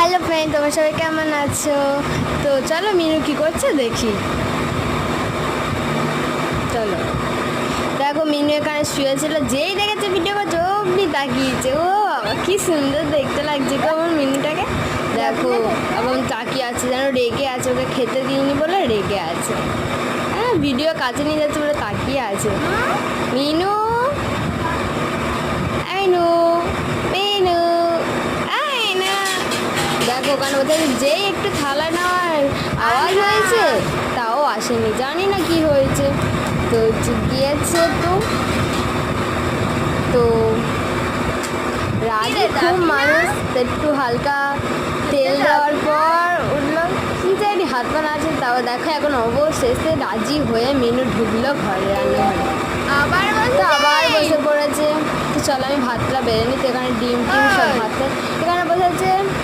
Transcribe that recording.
Hello friend, তোমরা সবাই কেমন আছো? তো চলো মিনু কি করছে দেখি। চলো দেখো, মিনু এখানে শুয়েছিল, যেই দেখেছে ভিডিও করছে অমনি তাকিয়েছে। ও বাবা, কি সুন্দর দেখতে লাগছে কেমন মিনুটাকে। দেখো এবং তাকিয়ে আছে, যেন রেগে আছে, ওকে খেতে দিইনি বলে রেগে আছে। হ্যাঁ, ভিডিও কাছে নিয়ে যাচ্ছে বলে তাকিয়ে আছে। মিনু, আইনু, মিনু, আইনা। দেখো ওখানে বোধহয় যেই একটু থালা নেওয়ার আওয়াজ হয়েছে, তাও আসেনি, জানি না কি হয়েছে। তো গিয়েছে তো রাগে খুব মানুষ। একটু হালকা তেল দেওয়ার পর উঠলো, কি জানি হাত পা আছে। তাও দেখো এখন অবশেষে রাজি হয়ে মিনু ঢুকলো ঘরে, রান্নাঘরে। আবার বসে পড়েছে। তো চলো আমি ভাতটা বেড়ে নিতে, এখানে ডিম টিম সব ভাত এখানে বসেছে।